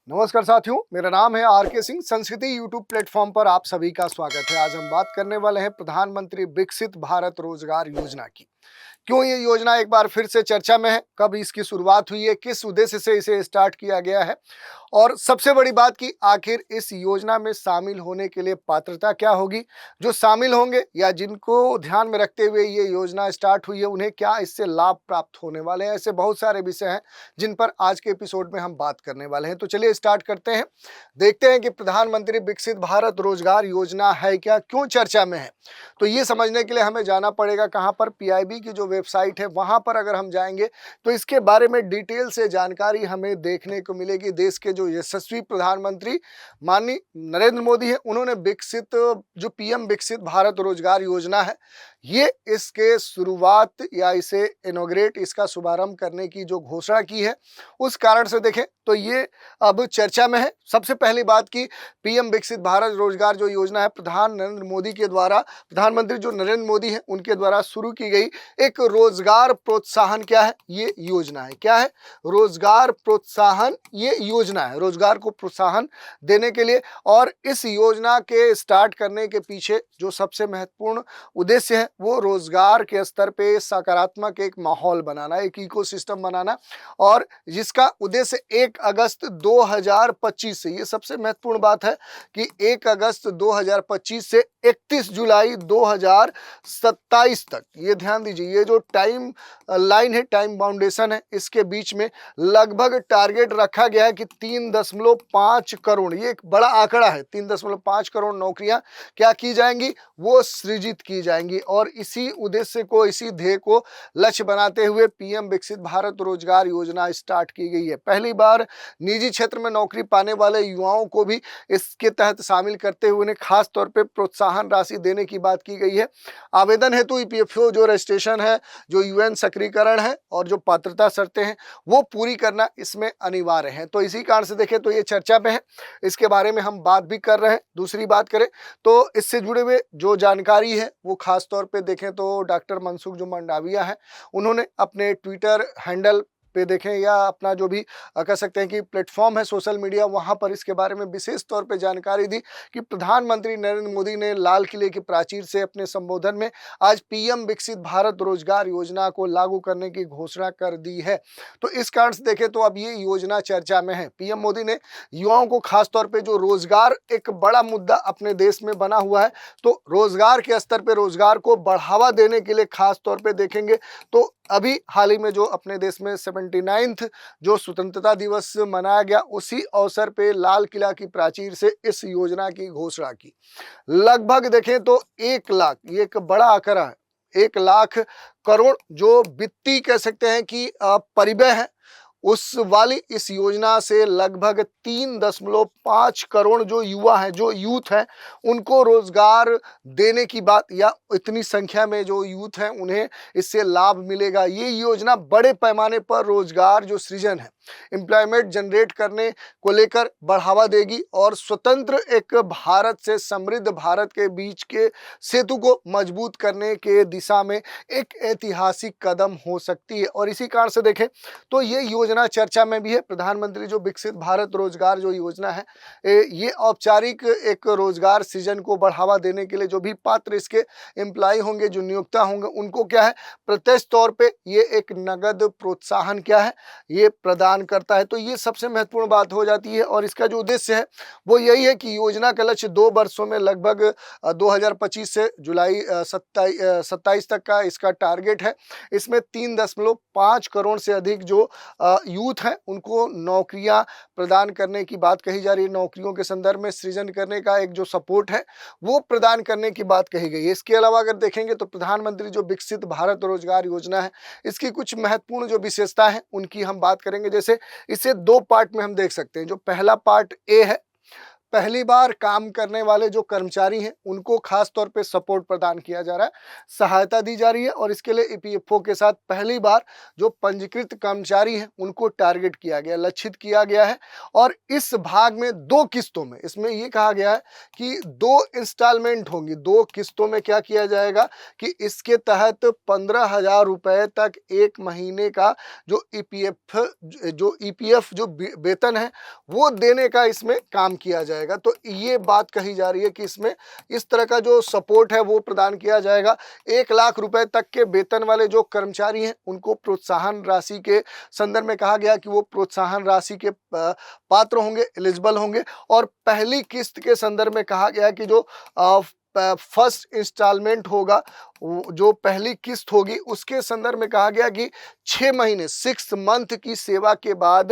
नमस्कार साथियों, मेरा नाम है आर के सिंह। संस्कृति यूट्यूब प्लेटफॉर्म पर आप सभी का स्वागत है। आज हम बात करने वाले हैं प्रधानमंत्री विकसित भारत रोजगार योजना की। क्यों ये योजना एक बार फिर से चर्चा में है, कब इसकी शुरुआत हुई है, किस उद्देश्य से इसे स्टार्ट किया गया है और सबसे बड़ी बात कि आखिर इस योजना में शामिल होने के लिए पात्रता क्या होगी। जो शामिल होंगे या जिनको ध्यान में रखते हुए ये योजना स्टार्ट हुई है, उन्हें क्या इससे लाभ प्राप्त होने वाले हैं। ऐसे बहुत सारे विषय हैं जिन पर आज के एपिसोड में हम बात करने वाले हैं। तो चलिए स्टार्ट करते हैं, देखते हैं कि प्रधानमंत्री विकसित भारत रोजगार योजना है क्या, क्यों चर्चा में है। तो ये समझने के लिए हमें जाना पड़ेगा कहाँ पर, पीआईबी की जो वेबसाइट है वहाँ पर अगर हम जाएंगे तो इसके बारे में डिटेल से जानकारी हमें देखने को मिलेगी। देश के जो यशस्वी प्रधानमंत्री माननीय नरेंद्र मोदी है, उन्होंने विकसित जो पीएम विकसित भारत रोजगार योजना है, ये इसके शुरुआत या इसे इनॉग्रेट, इसका शुभारंभ करने की जो घोषणा की है, उस कारण से देखें तो ये अब चर्चा में है। सबसे पहली बात की पीएम विकसित भारत रोजगार जो योजना है, प्रधानमंत्री जो नरेंद्र मोदी है उनके द्वारा शुरू की गई एक रोजगार प्रोत्साहन क्या है, ये योजना है। क्या है? रोजगार प्रोत्साहन ये योजना है, रोजगार को प्रोत्साहन देने के लिए। और इस योजना के स्टार्ट करने के पीछे जो सबसे महत्वपूर्ण उद्देश्य है वो रोजगार के स्तर पे सकारात्मक एक माहौल बनाना, एक इकोसिस्टम बनाना, और जिसका उद्देश्य 1 अगस्त 2025 से, ये सबसे महत्वपूर्ण बात है कि 1 अगस्त 2025 से 31 जुलाई 2027 तक, ये ध्यान दीजिए, ये जो टाइम लाइन है, टाइम बाउंडेशन है, इसके बीच में लगभग टारगेट रखा गया है कि 3.5 करोड़, ये एक बड़ा आंकड़ा है, 3.5 करोड़ नौकरियां क्या की जाएंगी, वो सृजित की जाएंगी। और इसी उद्देश्य को, इसी ध्येय को लक्ष्य बनाते हुए पीएम विकसित भारत रोजगार योजना स्टार्ट की गई है। पहली बार निजी क्षेत्र में नौकरी पाने वाले युवाओं को भी इसके तहत शामिल करते हुए उन्हें खास तौर पे प्रोत्साहन राशि देने की बात की गई है। आवेदन हेतु ईपीएफओ जो रजिस्ट्रेशन है, जो यूएन सक्रियकरण है और जो पात्रता शर्तें हैं वो पूरी करना इसमें अनिवार्य है। तो इसी कारण से देखें तो ये चर्चा में है, इसके बारे में हम बात भी कर रहे हैं। दूसरी बात करें तो इससे जुड़े हुए जो जानकारी है वो खास तौर पे देखें तो डॉक्टर मनसुख जो मंडाविया है, उन्होंने अपने ट्विटर हैंडल पे देखें या अपना जो भी कह सकते हैं कि प्लेटफॉर्म है सोशल मीडिया, वहां पर इसके बारे में विशेष तौर पे जानकारी दी कि प्रधानमंत्री नरेंद्र मोदी ने लाल किले की प्राचीर से अपने संबोधन में आज पीएम विकसित भारत रोजगार योजना को लागू करने की घोषणा कर दी है। तो इस कारण से देखें तो अब ये योजना चर्चा में है। पीएम मोदी ने युवाओं को खास तौर पे, जो रोजगार एक बड़ा मुद्दा अपने देश में बना हुआ है, तो रोजगार के स्तर पे रोजगार को बढ़ावा देने के लिए खास तौर पे देखेंगे तो अभी हाल ही में जो अपने देश में 79th जो स्वतंत्रता दिवस मनाया गया, उसी अवसर पे लाल किला की प्राचीर से इस योजना की घोषणा की। लगभग देखें तो 1 लाख, ये एक बड़ा आंकड़ा है, 1 लाख करोड़ जो वित्तीय कह सकते हैं कि परिव्यय है, उस वाली इस योजना से लगभग 3.5 करोड़ जो युवा हैं, जो यूथ हैं, उनको रोजगार देने की बात, या इतनी संख्या में जो यूथ हैं उन्हें इससे लाभ मिलेगा। ये योजना बड़े पैमाने पर रोजगार जो सृजन है, एम्प्लॉयमेंट जनरेट करने को लेकर बढ़ावा देगी और स्वतंत्र एक भारत से समृद्ध भारत के बीच के सेतु को मजबूत करने के दिशा में एक ऐतिहासिक कदम हो सकती है। और इसी कारण से देखें तो ये योजना चर्चा में भी है। प्रधानमंत्री जो विकसित भारत रोजगार जो योजना है, ये औपचारिक एक रोजगार सृजन को बढ़ावा देने के लिए जो भी पात्र इसके एम्प्लॉय होंगे, जो नियोक्ता होंगे, उनको क्या है, प्रत्यक्ष तौर पे ये एक नगद प्रोत्साहन क्या है, ये प्रदान करता है। तो ये सबसे महत्वपूर्ण बात हो जाती है। और इसका जो उद्देश्य है वो यही है कि योजना का लक्ष्य 2 वर्षों में लगभग 2025 से जुलाई 27 तक का इसका टारगेट है। इसमें 3.5 करोड़ से अधिक जो यूथ हैं उनको नौकरियां प्रदान करने की बात कही जा रही है। नौकरियों के संदर्भ में सृजन करने का एक जो सपोर्ट है वो प्रदान करने की बात कही गई है। इसके अलावा अगर देखेंगे तो प्रधानमंत्री जो विकसित भारत रोजगार योजना है, इसकी कुछ महत्वपूर्ण जो विशेषता है उनकी हम बात करेंगे। जैसे इसे 2 पार्ट में हम देख सकते हैं। जो पहला पार्ट ए है, पहली बार काम करने वाले जो कर्मचारी हैं उनको खास तौर पे सपोर्ट प्रदान किया जा रहा है, सहायता दी जा रही है। और इसके लिए ईपीएफओ के साथ पहली बार जो पंजीकृत कर्मचारी हैं उनको टारगेट किया गया, लक्षित किया गया है। और इस भाग में 2 किस्तों में, इसमें ये कहा गया है कि 2 इंस्टॉलमेंट होंगी। 2 किस्तों में क्या किया जाएगा कि इसके तहत 15,000 रुपए तक 1 महीने का जो ईपीएफ जो वेतन है वो देने का इसमें काम किया जाएगा। तो ये बात कही जा रही है कि इसमें इस तरह का जो सपोर्ट है वो प्रदान किया जाएगा। 1 लाख रुपए तक के वेतन वाले जो कर्मचारी हैं उनको प्रोत्साहन राशि के संदर्भ में कहा गया कि वो प्रोत्साहन राशि के पात्र होंगे, एलिजिबल होंगे। और पहली किस्त के संदर्भ में कहा गया कि जो फर्स्ट इंस्टॉलमेंट होगा, जो पहली किस्त होगी उसके संदर्भ में कहा गया कि 6 महीने 6 मंथ की सेवा के बाद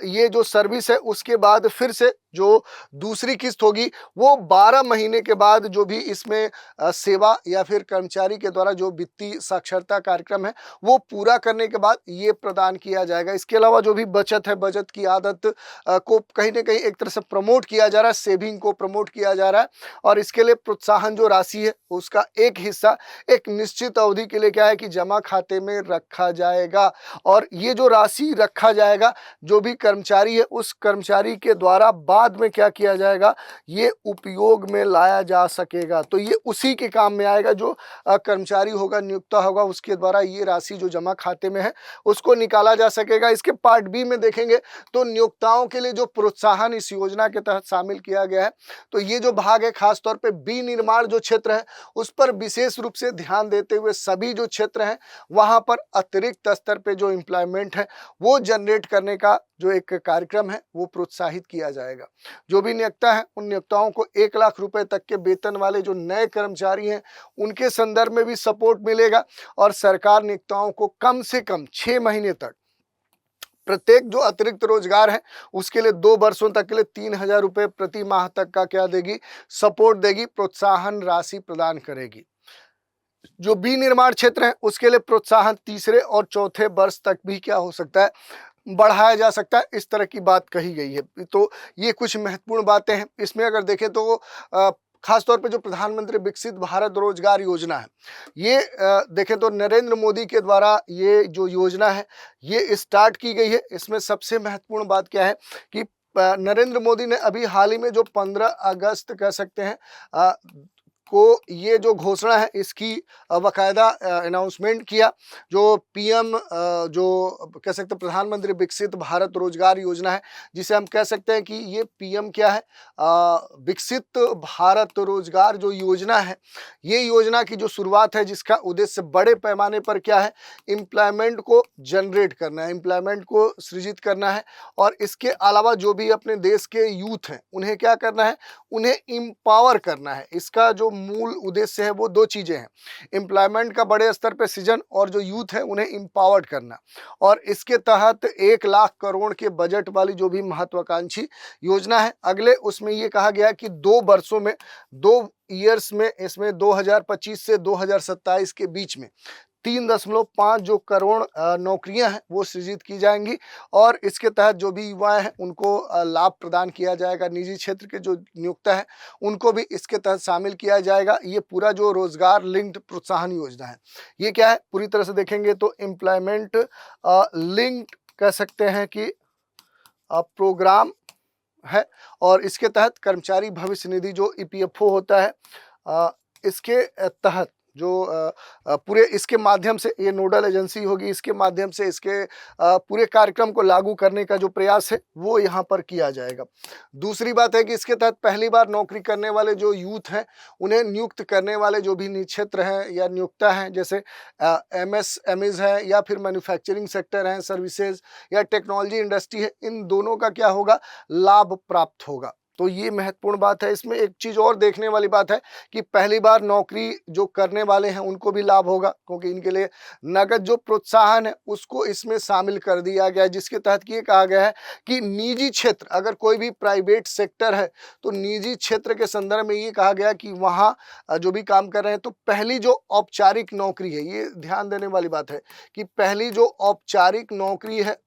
ये जो सर्विस है उसके बाद फिर से जो दूसरी किस्त होगी वो 12 महीने के बाद जो भी इसमें सेवा या फिर कर्मचारी के द्वारा जो वित्तीय साक्षरता कार्यक्रम है वो पूरा करने के बाद ये प्रदान किया जाएगा। इसके अलावा जो भी बचत है, बचत की आदत को कहीं ना कहीं एक तरह से प्रमोट किया जा रहा है, सेविंग को प्रमोट किया जा रहा है। और इसके लिए प्रोत्साहन जो राशि है उसका एक हिस्सा एक निश्चित अवधि के लिए क्या है कि जमा खाते में रखा जाएगा। और ये जो राशि रखा जाएगा जो भी कर्मचारी है उस कर्मचारी के द्वारा बाद में क्या किया जाएगा, ये उपयोग में लाया जा सकेगा। तो ये उसी के काम में आएगा जो कर्मचारी होगा, नियुक्ता होगा, उसके द्वारा ये राशि जो जमा खाते में है उसको निकाला जा सकेगा। इसके पार्ट बी में देखेंगे तो नियोक्ताओं के लिए जो प्रोत्साहन इस योजना के तहत शामिल किया गया है, तो ये जो भाग है खासतौर पे विनिर्माण जो क्षेत्र है उस पर विशेष रूप से ध्यान देते हुए सभी जो क्षेत्र हैं वहां पर अतिरिक्त स्तर पे जो एम्प्लॉयमेंट है वो जनरेट करने का जो एक कार्यक्रम है वो प्रोत्साहित किया जाएगा। जो भी नियोक्ता है उन नियोक्ताओं को 1 लाख रुपए तक के वेतन वाले जो नए कर्मचारी हैं उनके संदर्भ में भी सपोर्ट मिलेगा। और सरकार नियोक्ताओं को कम से कम 6 महीने तक प्रत्येक जो अतिरिक्त रोजगार है उसके लिए 2 वर्षों तक के लिए 3,000 रुपए प्रति माह तक का क्या देगी, सपोर्ट देगी, प्रोत्साहन राशि प्रदान करेगी। जो विनिर्माण क्षेत्र है उसके लिए प्रोत्साहन तीसरे और चौथे वर्ष तक भी क्या हो सकता है, बढ़ाया जा सकता है। इस तरह की बात कही गई है। तो ये कुछ महत्वपूर्ण बातें हैं। इसमें अगर देखें तो खासतौर पे जो प्रधानमंत्री विकसित भारत रोजगार योजना है ये देखें तो नरेंद्र मोदी के द्वारा ये जो योजना है ये स्टार्ट की गई है। इसमें सबसे महत्वपूर्ण बात क्या है कि नरेंद्र मोदी ने अभी हाल ही में जो 15 अगस्त कह सकते हैं को ये जो घोषणा है इसकी बाकायदा अनाउंसमेंट किया। जो पीएम जो कह सकते हैं प्रधानमंत्री विकसित भारत रोजगार योजना है जिसे हम कह सकते हैं कि ये पीएम क्या है, विकसित भारत रोजगार जो योजना है ये योजना की जो शुरुआत है जिसका उद्देश्य बड़े पैमाने पर क्या है, एम्प्लॉयमेंट को जनरेट करना है, एम्प्लॉयमेंट को सृजित करना है। और इसके अलावा जो भी अपने देश के यूथ हैं उन्हें क्या करना है, उन्हें एम्पावर करना है। इसका जो मूल उद्देश्य है वो 2 चीजें हैं, एम्प्लॉयमेंट का बड़े स्तर पे सृजन और जो यूथ है उन्हें एम्पावर्ड करना। और इसके तहत 1 लाख करोड़ के बजट वाली जो भी महत्वाकांक्षी योजना है अगले उसमें ये कहा गया कि 2 वर्षों में 2 ईयर्स में इसमें 2025 से 2027 के बीच में 3.5 जो करोड़ नौकरियां हैं वो सृजित की जाएंगी। और इसके तहत जो भी युवा हैं उनको लाभ प्रदान किया जाएगा। निजी क्षेत्र के जो नियोक्ता है उनको भी इसके तहत शामिल किया जाएगा। ये पूरा जो रोजगार लिंक्ड प्रोत्साहन योजना है ये क्या है, पूरी तरह से देखेंगे तो एम्प्लॉयमेंट लिंक्ड कह सकते हैं कि प्रोग्राम है। और इसके तहत कर्मचारी भविष्य निधि जो ईपीएफओ होता है इसके तहत जो पूरे इसके माध्यम से ये नोडल एजेंसी होगी, इसके माध्यम से इसके पूरे कार्यक्रम को लागू करने का जो प्रयास है वो यहाँ पर किया जाएगा। दूसरी बात है कि इसके तहत पहली बार नौकरी करने वाले जो यूथ हैं उन्हें नियुक्त करने वाले जो भी निक्षेत्र हैं या नियोक्ता हैं जैसे एमएसएमईज हैं या फिर मैन्युफैक्चरिंग सेक्टर हैं, सर्विसेज या टेक्नोलॉजी इंडस्ट्री है, इन दोनों का क्या होगा, लाभ प्राप्त होगा। तो ये महत्वपूर्ण बात है। इसमें एक चीज और देखने वाली बात है कि पहली बार नौकरी जो करने वाले हैं उनको भी लाभ होगा क्योंकि इनके लिए नगद जो प्रोत्साहन है उसको इसमें शामिल कर दिया गया है। जिसके तहत ये कहा गया है कि निजी क्षेत्र अगर कोई भी प्राइवेट सेक्टर है तो निजी क्षेत्र के संदर्भ में ये कहा गया कि वहाँ जो भी काम कर रहे हैं तो पहली जो औपचारिक नौकरी है, ये ध्यान देने वाली बात है कि पहली जो औपचारिक नौकरी है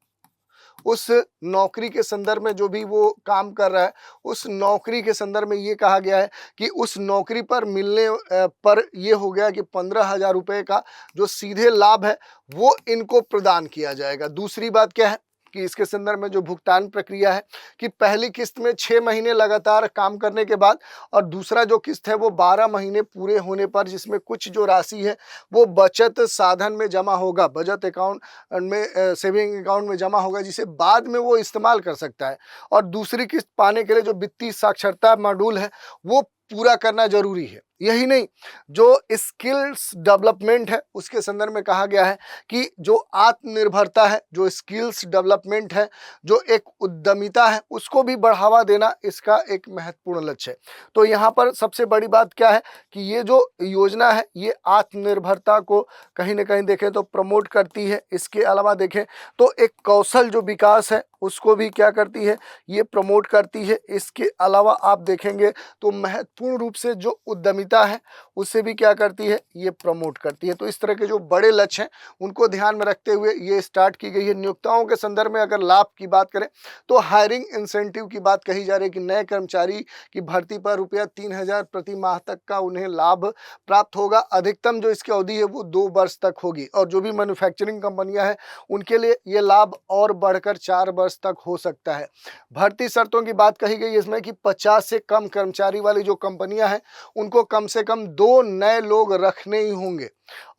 उस नौकरी के संदर्भ में जो भी वो काम कर रहा है, उस नौकरी के संदर्भ में ये कहा गया है कि उस नौकरी पर मिलने पर ये हो गया कि 15,000 रुपये का जो सीधे लाभ है वो इनको प्रदान किया जाएगा। दूसरी बात क्या है कि इसके संदर्भ में जो भुगतान प्रक्रिया है कि पहली किस्त में 6 महीने लगातार काम करने के बाद और दूसरा जो किस्त है वो 12 महीने पूरे होने पर, जिसमें कुछ जो राशि है वो बचत साधन में जमा होगा, बचत अकाउंट में सेविंग अकाउंट में जमा होगा, जिसे बाद में वो इस्तेमाल कर सकता है। और दूसरी किस्त पाने के लिए जो वित्तीय साक्षरता मॉड्यूल है वो पूरा करना जरूरी है। यही नहीं, जो स्किल्स डेवलपमेंट है उसके संदर्भ में कहा गया है कि जो आत्मनिर्भरता है, जो स्किल्स डेवलपमेंट है, जो एक उद्यमिता है, उसको भी बढ़ावा देना इसका एक महत्वपूर्ण लक्ष्य है। तो यहाँ पर सबसे बड़ी बात क्या है कि ये जो योजना है ये आत्मनिर्भरता को कहीं ना कहीं देखें तो प्रमोट करती है। इसके अलावा देखें तो एक कौशल जो विकास है उसको भी क्या करती है, ये प्रमोट करती है। इसके अलावा आप देखेंगे तो महत्वपूर्ण रूप से जो उद्यमिता है उसे भी क्या करती है, ये प्रमोट करती है। तो इस तरह के जो बड़े लक्ष्य हैं उनको ध्यान में रखते हुए ये स्टार्ट की गई है। नियोक्ताओं के संदर्भ में अगर लाभ की बात करें तो हायरिंग इंसेंटिव की बात कही जा रही है कि नए कर्मचारी की भर्ती पर रुपया 3,000 प्रति माह तक का उन्हें लाभ प्राप्त होगा। अधिकतम जो इसकी अवधि है वो 2 वर्ष तक होगी और जो भी मैन्युफैक्चरिंग कंपनियां हैं उनके लिए ये लाभ और बढ़कर 4 वर्ष तक हो सकता है। भर्ती शर्तों की बात कही गई है इसमें कि 50 से कम कर्मचारी वाली जो कंपनियां हैं उनको कम से कम 2 नए लोग रखने ही होंगे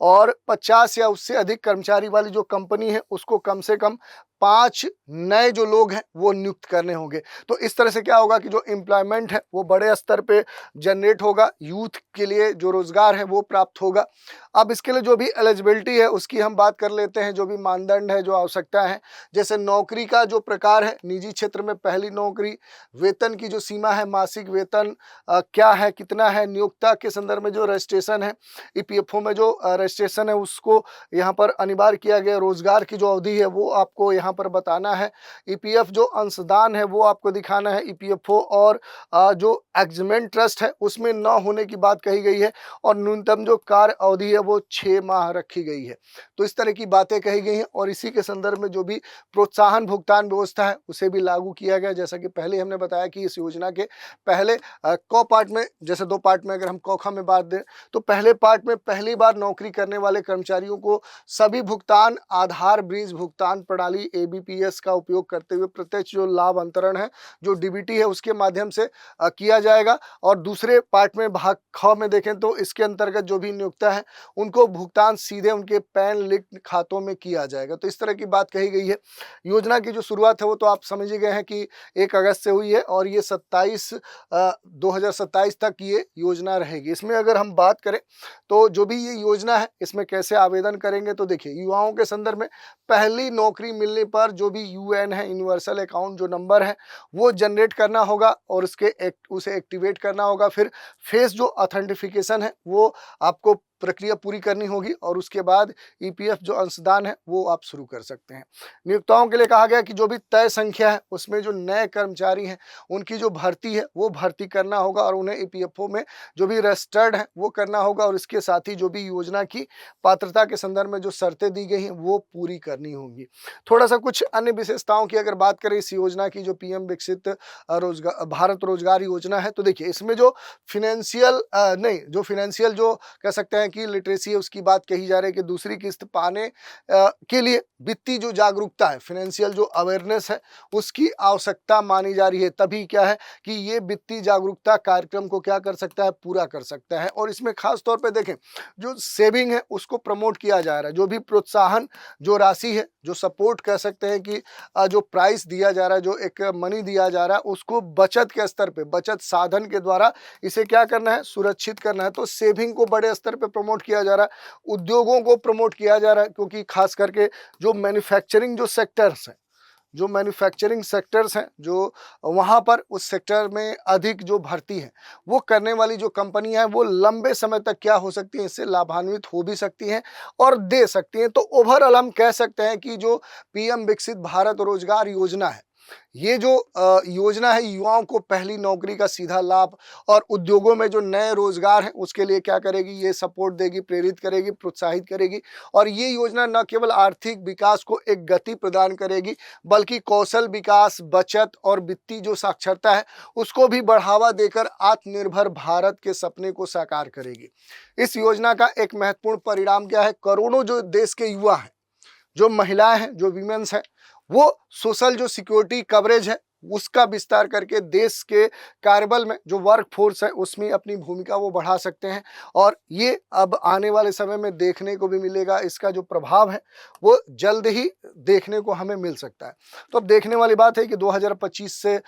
और 50 या उससे अधिक कर्मचारी वाली जो कंपनी है उसको कम से कम 5 नए जो लोग हैं वो नियुक्त करने होंगे। तो इस तरह से क्या होगा कि जो एम्प्लॉयमेंट है वो बड़े स्तर पे जनरेट होगा, यूथ के लिए जो रोजगार है वो प्राप्त होगा। अब इसके लिए जो भी एलिजिबिलिटी है उसकी हम बात कर लेते हैं, जो भी मानदंड है, जो आवश्यकता है। जैसे नौकरी का जो प्रकार है, निजी क्षेत्र में पहली नौकरी, वेतन की जो सीमा है, मासिक वेतन क्या है, कितना है, नियोक्ता के संदर्भ में जो रजिस्ट्रेशन है, ईपीएफओ में जो रजिस्ट्रेशन है उसको यहाँ पर अनिवार्य किया गया। रोजगार की जो अवधि है वो आपको यहाँ पर बताना है। ईपीएफ जो अंशदान है वो आपको दिखाना है। ईपीएफओ और जो एग्जीमेंट ट्रस्ट है उसमें न होने की बात कही गई है और न्यूनतम जो कार्य अवधि है वो 6 माह रखी गई है। तो इस तरह की बातें कही गई हैं और इसी के संदर्भ में जो भी प्रोत्साहन भुगतान व्यवस्था है उसे भी लागू किया गया। जैसा कि पहले हमने बताया कि इस योजना के पहले क पार्ट में, जैसे 2 पार्ट में अगर हम क ख में बात दें तो पहले पार्ट में पहली बार नौकरी करने वाले कर्मचारियों को सभी भुगतान आधार ब्रिज भुगतान प्रणाली एबीपीएस का उपयोग करते हुए प्रत्यक्ष जो लाभ अंतरण है, जो डीबीटी है, उसके माध्यम से किया जाएगा। और दूसरे पार्ट में भाग ख में देखें तो इसके अंतर्गत जो भी नियोक्ता है उनको भुगतान सीधे उनके पैन लिंक्ड खातों में किया जाएगा। तो इस तरह की बात कही गई है। योजना की जो शुरुआत है वो तो आप समझ ही गए हैं कि 1 अगस्त से हुई है और ये 2027 तक ये योजना रहेगी। इसमें अगर हम बात करें तो जो भी ये योजना है इसमें कैसे आवेदन करेंगे, तो देखिए युवाओं के संदर्भ में पहली नौकरी मिलने पर जो भी यूएन है, यूनिवर्सल अकाउंट जो नंबर है वो जनरेट करना होगा और उसे एक्टिवेट करना होगा। फिर फेस जो ऑथेंटिफिकेशन है वो आपको प्रक्रिया पूरी करनी होगी और उसके बाद ईपीएफ जो अंशदान है वो आप शुरू कर सकते हैं। नियोक्ताओं के लिए कहा गया कि जो भी तय संख्या है उसमें जो नए कर्मचारी हैं उनकी जो भर्ती है वो भर्ती करना होगा और उन्हें ईपीएफओ में जो भी रजिस्टर्ड है वो करना होगा और इसके साथ ही जो भी योजना की पात्रता के संदर्भ में जो शर्तें दी गई हैं वो पूरी करनी होगी। थोड़ा सा कुछ अन्य विशेषताओं की अगर बात करें इस योजना की, जो पीएम विकसित भारत रोजगार योजना है, तो देखिए इसमें जो फाइनेंशियल जो कह सकते हैं कि लिटरेसी है उसकी बात कही जा रही है कि दूसरी किस्त पाने के लिए वित्तीय जो जागरूकता है, फाइनेंशियल जो अवेयरनेस है उसकी आवश्यकता मानी जा रही है। तभी क्या है कि ये वित्तीय जागरूकता कार्यक्रम को क्या कर सकता है, पूरा कर सकता है। और इसमें खास तौर पे देखें जो सेविंग है उसको प्रमोट किया जा रहा है। जो भी प्रोत्साहन जो राशि है, जो सपोर्ट कह सकते हैं कि जो प्राइस दिया जा रहा है, जो एक मनी दिया जा रहा है, उसको बचत के स्तर पे, बचत साधन के द्वारा इसे क्या करना है, सुरक्षित करना है। तो सेविंग को बड़े स्तर पे प्रमोट किया जा रहा है, उद्योगों को प्रमोट किया जा रहा है, क्योंकि खास करके जो मैन्युफैक्चरिंग सेक्टर्स हैं जो वहाँ पर उस सेक्टर में अधिक जो भर्ती है वो करने वाली जो कंपनियां हैं वो लंबे समय तक क्या हो सकती हैं, इससे लाभान्वित हो भी सकती हैं और दे सकती हैं। तो ओवरऑल हम कह सकते हैं कि जो पीएम विकसित भारत रोजगार योजना है ये जो योजना है युवाओं को पहली नौकरी का सीधा लाभ और उद्योगों में जो नए रोजगार हैं उसके लिए क्या करेगी, ये सपोर्ट देगी, प्रेरित करेगी, प्रोत्साहित करेगी। और ये योजना न केवल आर्थिक विकास को एक गति प्रदान करेगी बल्कि कौशल विकास, बचत और वित्तीय जो साक्षरता है उसको भी बढ़ावा देकर आत्मनिर्भर भारत के सपने को साकार करेगी। इस योजना का एक महत्वपूर्ण परिणाम क्या है, करोड़ों जो देश के युवा हैं, जो महिलाएं हैं, जो वीमेंस हैं, वो सोशल जो सिक्योरिटी कवरेज है उसका विस्तार करके देश के कार्यबल में जो वर्क फोर्स है उसमें अपनी भूमिका वो बढ़ा सकते हैं। और ये अब आने वाले समय में देखने को भी मिलेगा, इसका जो प्रभाव है वो जल्द ही देखने को हमें मिल सकता है। तो अब देखने वाली बात है कि 2025 से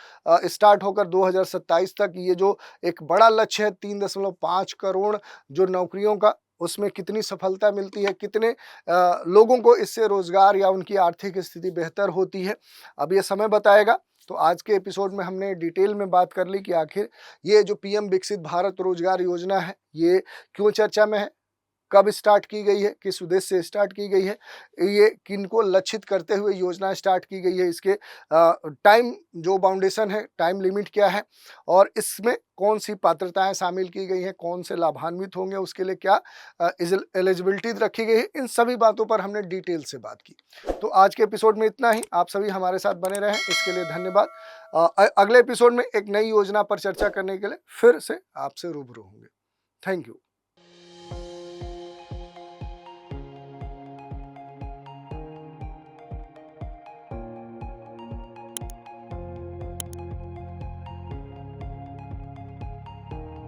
स्टार्ट होकर 2027 तक ये जो एक बड़ा लक्ष्य है 3.5 करोड़ जो नौकरियों का, उसमें कितनी सफलता मिलती है, कितने लोगों को इससे रोजगार या उनकी आर्थिक स्थिति बेहतर होती है, अब ये समय बताएगा। तो आज के एपिसोड में हमने डिटेल में बात कर ली कि आखिर ये जो पीएम विकसित भारत रोजगार योजना है ये क्यों चर्चा में है, कब स्टार्ट की गई है, किस उद्देश्य से स्टार्ट की गई है, ये किनको लक्षित करते हुए योजना स्टार्ट की गई है, इसके टाइम जो बाउंडेशन है, टाइम लिमिट क्या है और इसमें कौन सी पात्रताएं शामिल की गई हैं, कौन से लाभान्वित होंगे, उसके लिए क्या एलिजिबिलिटी रखी गई है, इन सभी बातों पर हमने डिटेल से बात की। तो आज के एपिसोड में इतना ही। आप सभी हमारे साथ बने रहें, इसके लिए धन्यवाद। अगले एपिसोड में एक नई योजना पर चर्चा करने के लिए फिर से आपसे रूबरू होंगे। Thank you.